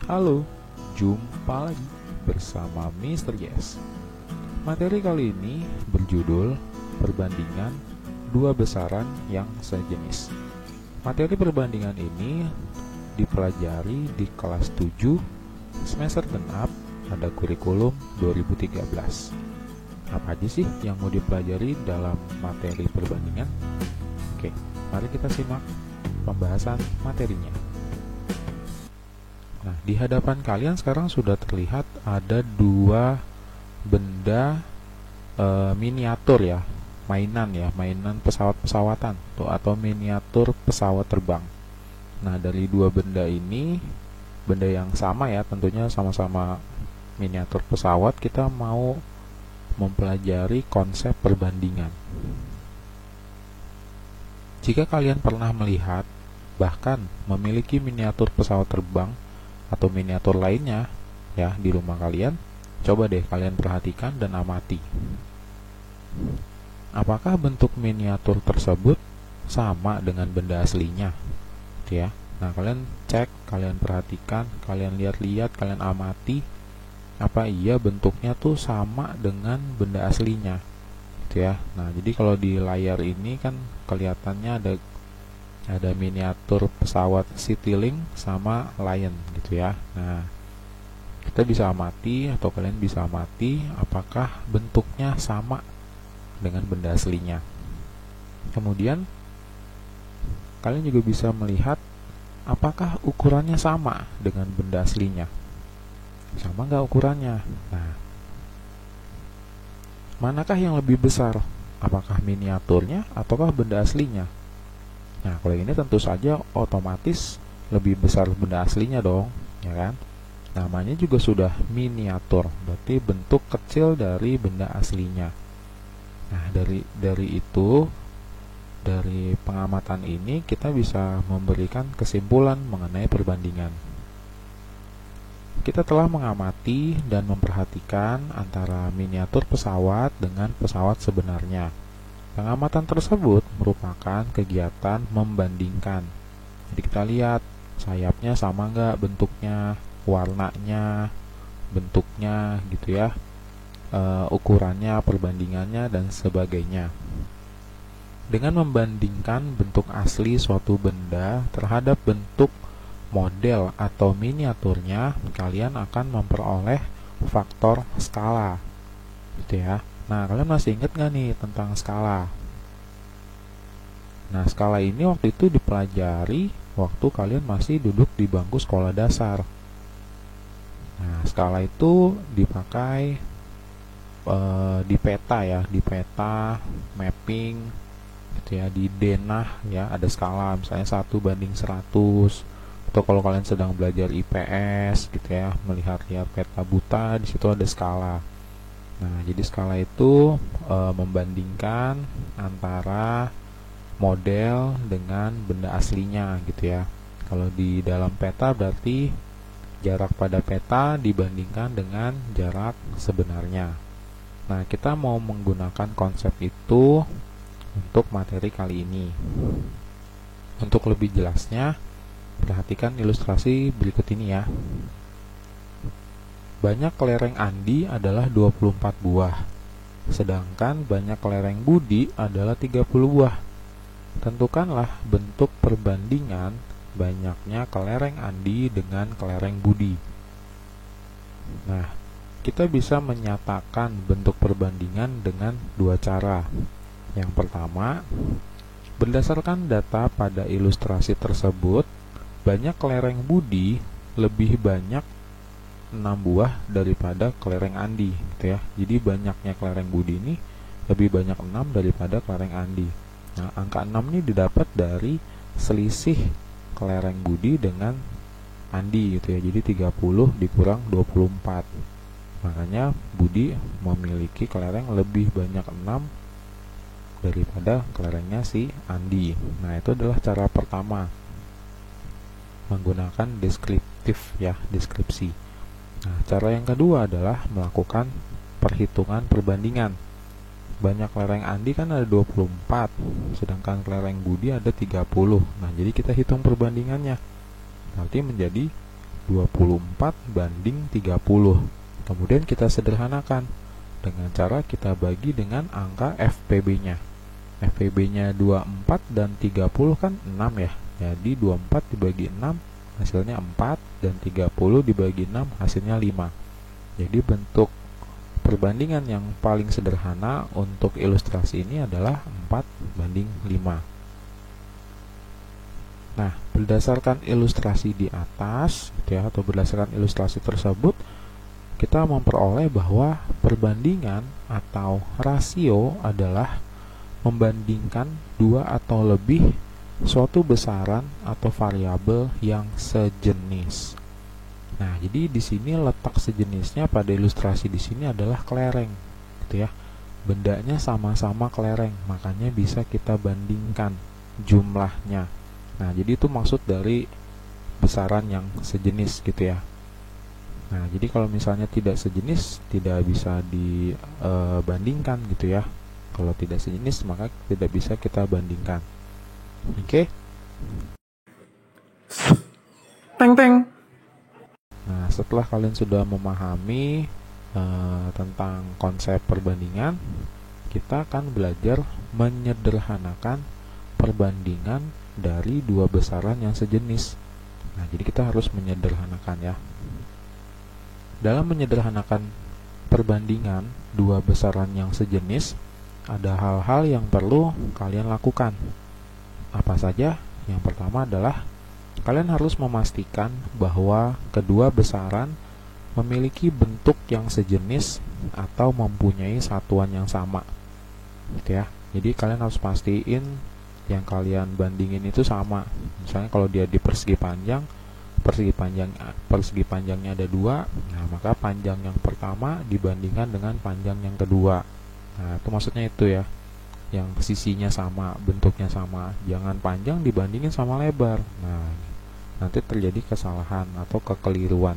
Halo, jumpa lagi bersama Mr. Yes. Materi kali ini berjudul perbandingan dua besaran yang sejenis. Materi perbandingan ini dipelajari di kelas 7 semester genap pada kurikulum 2013. Apa aja sih yang mau dipelajari dalam materi perbandingan? Oke, mari kita simak pembahasan materinya. Nah, di hadapan kalian sekarang sudah terlihat ada dua benda miniatur ya, mainan pesawat-pesawatan atau miniatur pesawat terbang. Nah, dari dua benda ini, benda yang sama ya, tentunya sama-sama miniatur pesawat, kita mau mempelajari konsep perbandingan. Jika kalian pernah melihat, bahkan memiliki miniatur pesawat terbang atau miniatur lainnya ya di rumah kalian, coba deh kalian perhatikan dan amati. Apakah bentuk miniatur tersebut sama dengan benda aslinya? Ya. Nah, kalian cek, kalian perhatikan, kalian lihat-lihat, kalian amati, apa iya bentuknya tuh sama dengan benda aslinya? Gitu ya. Nah, jadi kalau di layar ini kan kelihatannya ada miniatur pesawat Citylink sama Lion gitu ya. Nah, kita bisa amati atau kalian bisa amati apakah bentuknya sama dengan benda aslinya. Kemudian kalian juga bisa melihat apakah ukurannya sama dengan benda aslinya. Sama nggak ukurannya? Nah, manakah yang lebih besar? Apakah miniaturnya ataukah benda aslinya? Nah, kalau ini tentu saja otomatis lebih besar benda aslinya dong, ya kan? Namanya juga sudah miniatur, berarti bentuk kecil dari benda aslinya. Nah, dari pengamatan ini kita bisa memberikan kesimpulan mengenai perbandingan. Kita telah mengamati dan memperhatikan antara miniatur pesawat dengan pesawat sebenarnya. Pengamatan tersebut merupakan kegiatan membandingkan. Jadi kita lihat sayapnya sama nggak bentuknya, warnanya, bentuknya gitu ya, ukurannya, perbandingannya dan sebagainya. Dengan membandingkan bentuk asli suatu benda terhadap bentuk model atau miniaturnya, kalian akan memperoleh faktor skala, gitu ya. Nah, kalian masih ingat nggak nih tentang skala? Nah, skala ini waktu itu dipelajari waktu kalian masih duduk di bangku sekolah dasar. Nah, skala itu dipakai di peta ya, di peta mapping gitu ya, di denah ya, ada skala misalnya 1:100. Atau kalau kalian sedang belajar IPS gitu ya, melihat-lihat peta buta, di situ ada skala. Nah, jadi skala itu membandingkan antara model dengan benda aslinya gitu ya. Kalau di dalam peta berarti jarak pada peta dibandingkan dengan jarak sebenarnya. Nah, kita mau menggunakan konsep itu untuk materi kali ini. Untuk lebih jelasnya, perhatikan ilustrasi berikut ini ya. Banyak kelereng Andi adalah 24 buah, sedangkan banyak kelereng Budi adalah 30 buah. Tentukanlah bentuk perbandingan banyaknya kelereng Andi dengan kelereng Budi. Nah, kita bisa menyatakan bentuk perbandingan dengan dua cara. Yang pertama, berdasarkan data pada ilustrasi tersebut, banyak kelereng Budi lebih banyak 6 buah daripada kelereng Andi gitu ya. Jadi banyaknya kelereng Budi ini lebih banyak 6 daripada kelereng Andi. Nah, angka 6 ini didapat dari selisih kelereng Budi dengan Andi gitu ya. Jadi 30 dikurang 24. Makanya Budi memiliki kelereng lebih banyak 6 daripada kelerengnya si Andi. Nah, itu adalah cara pertama, menggunakan deskriptif ya, deskripsi. Nah, cara yang kedua adalah melakukan perhitungan perbandingan. Banyak kelereng Andi kan ada 24, sedangkan kelereng Budi ada 30. Nah, jadi kita hitung perbandingannya. Nanti menjadi 24 banding 30. Kemudian kita sederhanakan dengan cara kita bagi dengan angka FPB-nya. FPB-nya 24 dan 30 kan 6 ya. Jadi 24 dibagi 6 hasilnya 4 dan 30 dibagi 6 hasilnya 5. Jadi bentuk perbandingan yang paling sederhana untuk ilustrasi ini adalah 4 banding 5. Nah, berdasarkan ilustrasi di atas ya, atau berdasarkan ilustrasi tersebut, kita memperoleh bahwa perbandingan atau rasio adalah membandingkan dua atau lebih suatu besaran atau variabel yang sejenis. Nah, jadi di sini letak sejenisnya pada ilustrasi di sini adalah kelereng, gitu ya. Bendanya sama-sama kelereng, makanya bisa kita bandingkan jumlahnya. Nah, jadi itu maksud dari besaran yang sejenis, gitu ya. Nah, jadi kalau misalnya tidak sejenis, tidak bisa dibandingkan, gitu ya. Kalau tidak sejenis, maka tidak bisa kita bandingkan. Oke? Teng. Nah, setelah kalian sudah memahami tentang konsep perbandingan, kita akan belajar menyederhanakan perbandingan dari dua besaran yang sejenis. Nah, jadi kita harus menyederhanakan ya. Dalam menyederhanakan perbandingan dua besaran yang sejenis, ada hal-hal yang perlu kalian lakukan. Apa saja? Yang pertama adalah kalian harus memastikan bahwa kedua besaran memiliki bentuk yang sejenis atau mempunyai satuan yang sama, gitu ya. Jadi kalian harus pastiin yang kalian bandingin itu sama. Misalnya kalau dia di persegi panjangnya ada 2, nah maka panjang yang pertama dibandingkan dengan panjang yang kedua. Nah, itu maksudnya itu ya. Yang sisinya sama, bentuknya sama. Jangan panjang dibandingin sama lebar. Nah, nanti terjadi kesalahan atau kekeliruan.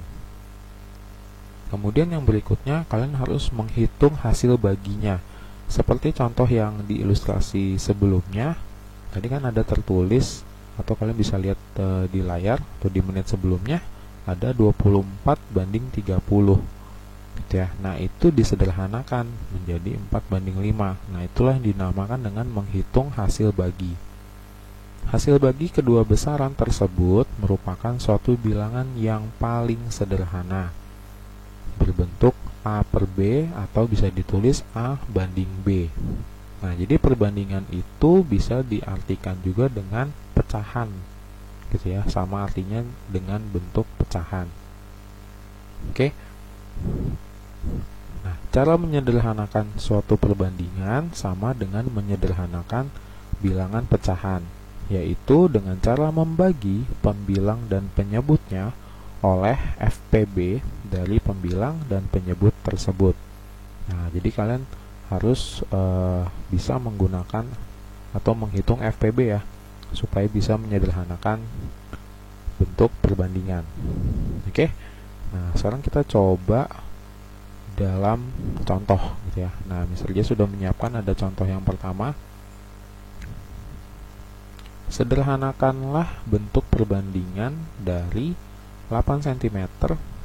Kemudian yang berikutnya, kalian harus menghitung hasil baginya. Seperti contoh yang di ilustrasi sebelumnya, tadi kan ada tertulis, atau kalian bisa lihat di layar, atau di menit sebelumnya, ada 24 banding 30. Gitu ya. Nah, itu disederhanakan menjadi 4 banding 5. Nah, itulah yang dinamakan dengan menghitung hasil bagi. Hasil bagi kedua besaran tersebut merupakan suatu bilangan yang paling sederhana, berbentuk A per B atau bisa ditulis A banding B. Nah, jadi perbandingan itu bisa diartikan juga dengan pecahan, gitu ya, sama artinya dengan bentuk pecahan. Oke. Nah, cara menyederhanakan suatu perbandingan sama dengan menyederhanakan bilangan pecahan, yaitu dengan cara membagi pembilang dan penyebutnya oleh FPB dari pembilang dan penyebut tersebut. Nah, jadi kalian harus bisa menggunakan atau menghitung FPB ya, supaya bisa menyederhanakan bentuk perbandingan. Oke. Nah, sekarang kita coba dalam contoh, gitu ya. Nah, misalnya sudah menyiapkan, ada contoh yang pertama. Sederhanakanlah bentuk perbandingan dari 8 cm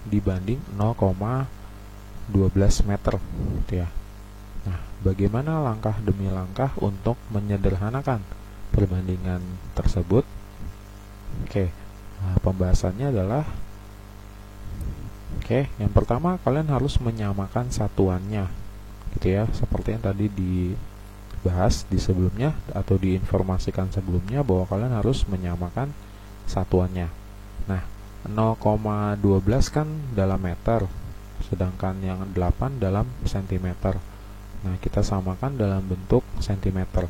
dibanding 0,12 meter, gitu ya. Nah, bagaimana langkah demi langkah untuk menyederhanakan perbandingan tersebut? Oke, nah, pembahasannya adalah yang pertama kalian harus menyamakan satuannya, gitu ya, seperti yang tadi dibahas di sebelumnya atau diinformasikan sebelumnya bahwa kalian harus menyamakan satuannya. Nah, 0,12 kan dalam meter, sedangkan yang 8 dalam sentimeter. Nah, kita samakan dalam bentuk sentimeter.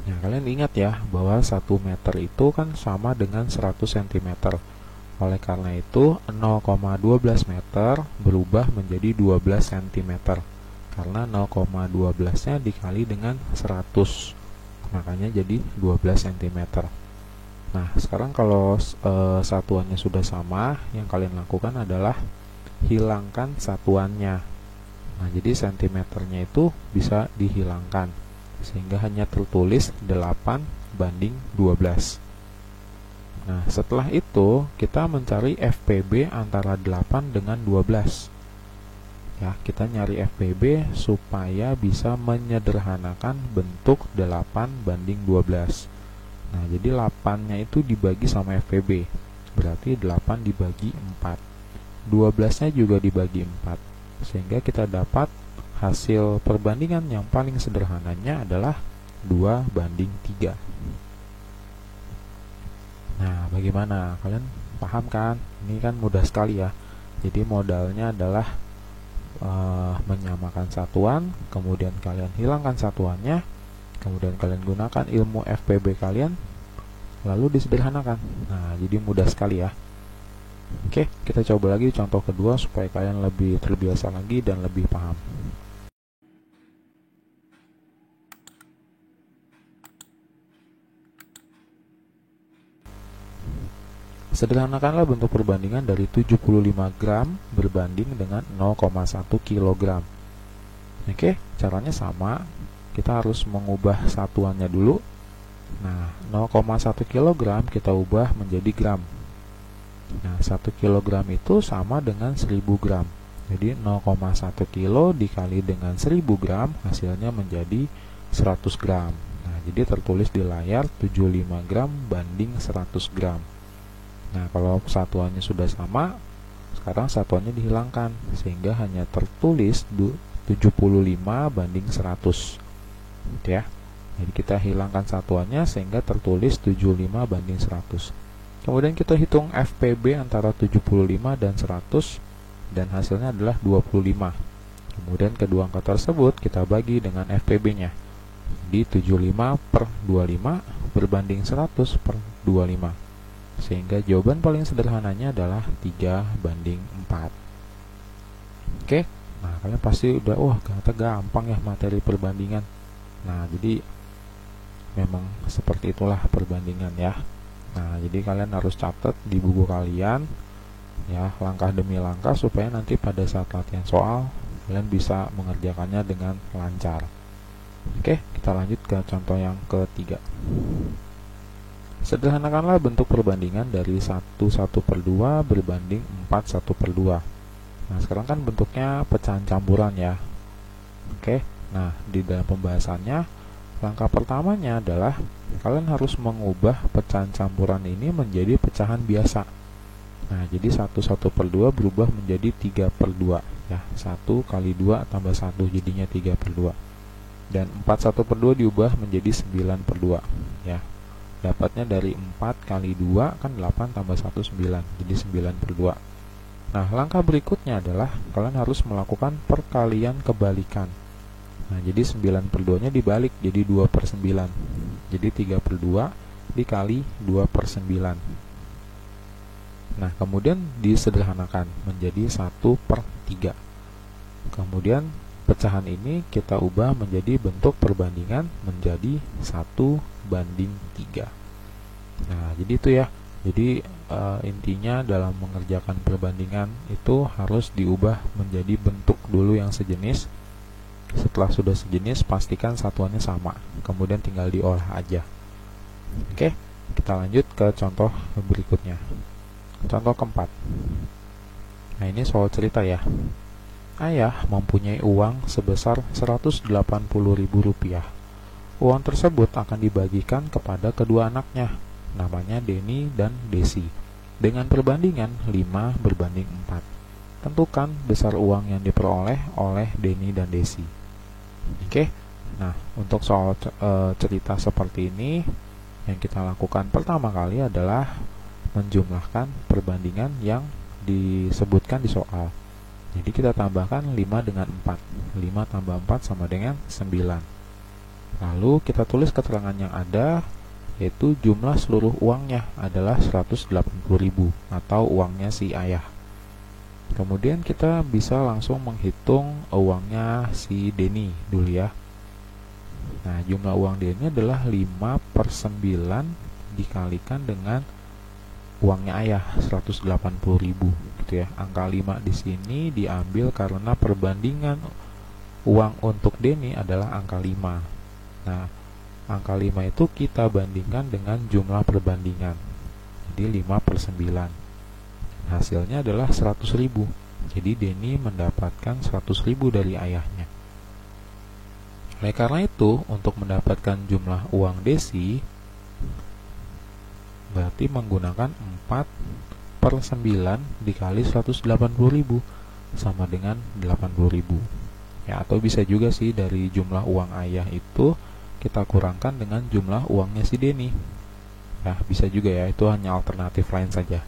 Nah, kalian ingat ya bahwa 1 meter itu kan sama dengan 100 cm. Oleh karena itu 0,12 meter berubah menjadi 12 cm, karena 0,12 nya dikali dengan 100, makanya jadi 12 cm. Nah, sekarang kalau satuannya sudah sama, yang kalian lakukan adalah hilangkan satuannya. Nah, jadi sentimeternya itu bisa dihilangkan, sehingga hanya tertulis 8 banding 12. Nah, setelah itu kita mencari FPB antara 8 dengan 12. Ya, kita nyari FPB supaya bisa menyederhanakan bentuk 8 banding 12. Nah, jadi 8-nya itu dibagi sama FPB. Berarti 8 dibagi 4. 12-nya juga dibagi 4. Sehingga kita dapat hasil perbandingan yang paling sederhananya adalah 2 banding 3. Nah, bagaimana? Kalian paham kan? Ini kan mudah sekali ya. Jadi modalnya adalah menyamakan satuan, kemudian kalian hilangkan satuannya, kemudian kalian gunakan ilmu FPB kalian, lalu disederhanakan. Nah, jadi mudah sekali ya. Oke, kita coba lagi contoh kedua supaya kalian lebih terbiasa lagi dan lebih paham. Sederhanakanlah bentuk perbandingan dari 75 gram berbanding dengan 0,1 kg. Oke, caranya sama. Kita harus mengubah satuannya dulu. Nah, 0,1 kg kita ubah menjadi gram. Nah, 1 kg itu sama dengan 1000 gram. Jadi 0,1 kilo dikali dengan 1000 gram hasilnya menjadi 100 gram. Nah, jadi tertulis di layar 75 gram banding 100 gram. Nah, kalau satuannya sudah sama, sekarang satuannya dihilangkan sehingga hanya tertulis 75 banding 100. Gitu ya. Jadi kita hilangkan satuannya sehingga tertulis 75 banding 100. Kemudian kita hitung FPB antara 75 dan 100 dan hasilnya adalah 25. Kemudian kedua angka tersebut kita bagi dengan FPB-nya. Di 75 per 25 berbanding 100 per 25. Sehingga jawaban paling sederhananya adalah 3 banding 4. Oke, nah kalian pasti udah, wah ternyata gampang ya materi perbandingan. Nah, jadi memang seperti itulah perbandingan ya. Nah, jadi kalian harus catat di buku kalian ya, langkah demi langkah supaya nanti pada saat latihan soal kalian bisa mengerjakannya dengan lancar. Oke, kita lanjut ke contoh yang ketiga. Sederhanakanlah bentuk perbandingan dari 1/1/2 berbanding 4/1/2. Nah, sekarang kan bentuknya pecahan campuran ya. Oke, nah di dalam pembahasannya, langkah pertamanya adalah kalian harus mengubah pecahan campuran ini menjadi pecahan biasa. Nah, jadi 1/1/2 berubah menjadi 3/2 ya. 1 kali 2 tambah 1 jadinya 3/2. Dan 4/1/2 diubah menjadi 9/2 ya. Dapatnya dari 4 kali 2 kan 8 tambah 1 9, jadi 9/2. Nah, langkah berikutnya adalah kalian harus melakukan perkalian kebalikan. Nah, jadi 9/2 nya dibalik jadi 2/9. Jadi 3/2 dikali 2/9. Nah, kemudian disederhanakan menjadi 1/3. Kemudian pecahan ini kita ubah menjadi bentuk perbandingan menjadi 1 banding 3. Nah, jadi itu ya. Jadi intinya dalam mengerjakan perbandingan itu harus diubah menjadi bentuk dulu yang sejenis. Setelah sudah sejenis, pastikan satuannya sama. Kemudian tinggal diolah aja. Oke, kita lanjut ke contoh berikutnya. Contoh keempat. Nah, ini soal cerita ya. Ayah mempunyai uang sebesar Rp180.000. Uang tersebut akan dibagikan kepada kedua anaknya, namanya Denny dan Desi, dengan perbandingan 5 berbanding 4. Tentukan besar uang yang diperoleh oleh Denny dan Desi. Oke, nah untuk soal cerita seperti ini, yang kita lakukan pertama kali adalah menjumlahkan perbandingan yang disebutkan di soal. Jadi kita tambahkan 5 dengan 4. 5 tambah 4 sama dengan 9. Lalu kita tulis keterangan yang ada, yaitu jumlah seluruh uangnya adalah 180.000 atau uangnya si ayah. Kemudian kita bisa langsung menghitung uangnya si Denny dulu ya. Nah, jumlah uang Denny adalah 5/9 dikalikan dengan uangnya ayah 180.000 gitu ya. Angka 5 di sini diambil karena perbandingan uang untuk Denny adalah angka 5. Nah, angka 5 itu kita bandingkan dengan jumlah perbandingan. jadi 5/9. Hasilnya adalah 100.000. Jadi Denny mendapatkan 100.000 dari ayahnya. Oleh karena itu, untuk mendapatkan jumlah uang Desi, berarti menggunakan 4/9 dikali 180.000 sama dengan 80.000. Ya, atau bisa juga sih dari jumlah uang ayah itu kita kurangkan dengan jumlah uangnya si Denny. Ya, bisa juga ya, itu hanya alternatif lain saja.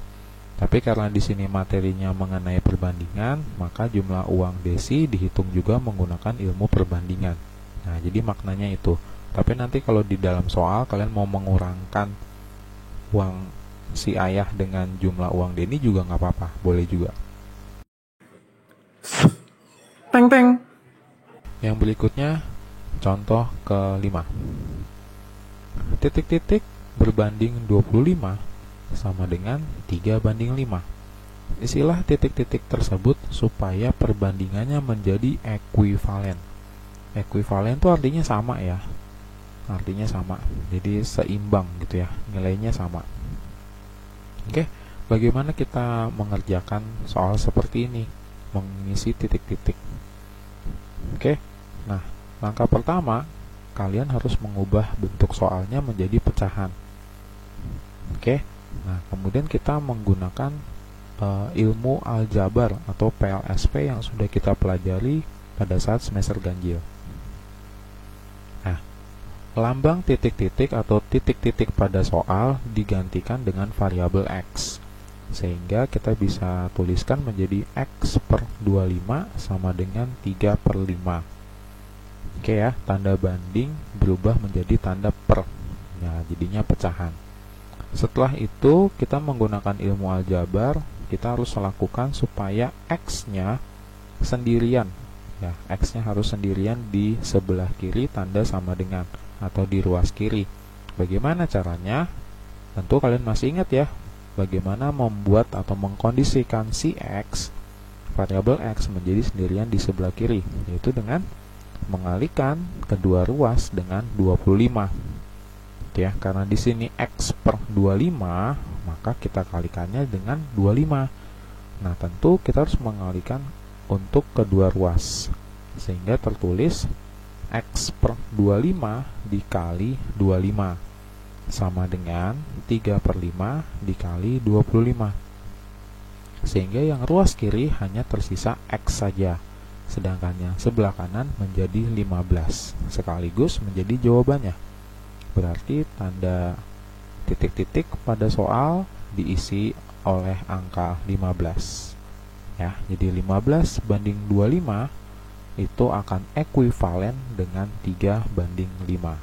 Tapi karena di sini materinya mengenai perbandingan, maka jumlah uang Desi dihitung juga menggunakan ilmu perbandingan. Nah, jadi maknanya itu. Tapi nanti kalau di dalam soal kalian mau mengurangkan uang si ayah dengan jumlah uang Denny juga nggak apa-apa, boleh juga. Teng teng. Yang berikutnya, contoh ke-5. Titik-titik berbanding 25 sama dengan 3/5. Isilah titik-titik tersebut supaya perbandingannya menjadi ekuivalen. Ekuivalen itu artinya sama ya. Artinya sama. Jadi seimbang gitu ya. Nilainya sama. Oke, bagaimana kita mengerjakan soal seperti ini? Mengisi titik-titik. Oke. Nah, langkah pertama, kalian harus mengubah bentuk soalnya menjadi pecahan. Oke. Nah, kemudian kita menggunakan ilmu aljabar atau PLSP yang sudah kita pelajari pada saat semester ganjil. Nah, lambang titik-titik atau titik-titik pada soal digantikan dengan variabel X, sehingga kita bisa tuliskan menjadi X/25 sama dengan 3/5. Oke ya, tanda banding berubah menjadi tanda per. Nah, jadinya pecahan. Setelah itu, kita menggunakan ilmu aljabar, kita harus lakukan supaya X-nya sendirian. Ya, X-nya harus sendirian di sebelah kiri tanda sama dengan, atau di ruas kiri. Bagaimana caranya? Tentu kalian masih ingat ya, bagaimana membuat atau mengkondisikan si X, variabel X menjadi sendirian di sebelah kiri, yaitu dengan mengalihkan kedua ruas dengan 25. Ya, karena di sini X/25, maka kita kalikannya dengan 25. Nah, tentu kita harus mengalihkan untuk kedua ruas, sehingga tertulis X/25 dikali 25 sama dengan 3/5 dikali 25. Sehingga yang ruas kiri hanya tersisa X saja, sedangkan yang sebelah kanan menjadi 15, sekaligus menjadi jawabannya. Berarti tanda titik-titik pada soal diisi oleh angka 15. Ya, jadi 15/25 itu akan ekuivalen dengan 3/5.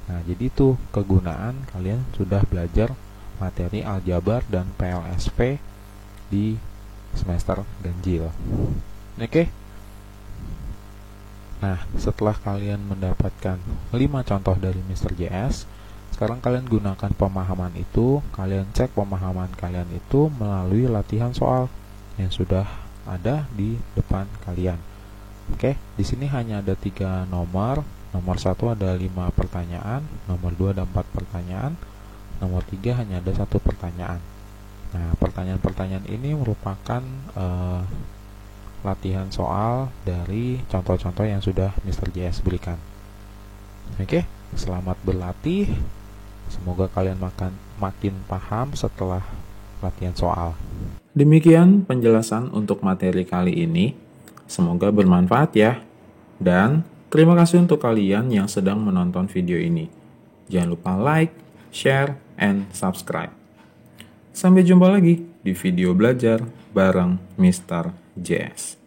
Nah, jadi itu kegunaan kalian sudah belajar materi aljabar dan PLSP di semester ganjil. Oke. Nah, setelah kalian mendapatkan 5 contoh dari Mr. JS, sekarang kalian gunakan pemahaman itu, kalian cek pemahaman kalian itu melalui latihan soal yang sudah ada di depan kalian. Oke, di sini hanya ada 3 nomor. Nomor 1 ada 5 pertanyaan, nomor 2 ada 4 pertanyaan, nomor 3 hanya ada 1 pertanyaan. Nah, pertanyaan-pertanyaan ini merupakan latihan soal dari contoh-contoh yang sudah Mr. JS berikan. Oke, selamat berlatih. Semoga kalian makin paham setelah latihan soal. Demikian penjelasan untuk materi kali ini. Semoga bermanfaat ya. Dan terima kasih untuk kalian yang sedang menonton video ini. Jangan lupa like, share, and subscribe. Sampai jumpa lagi di video belajar bareng Mr. JS.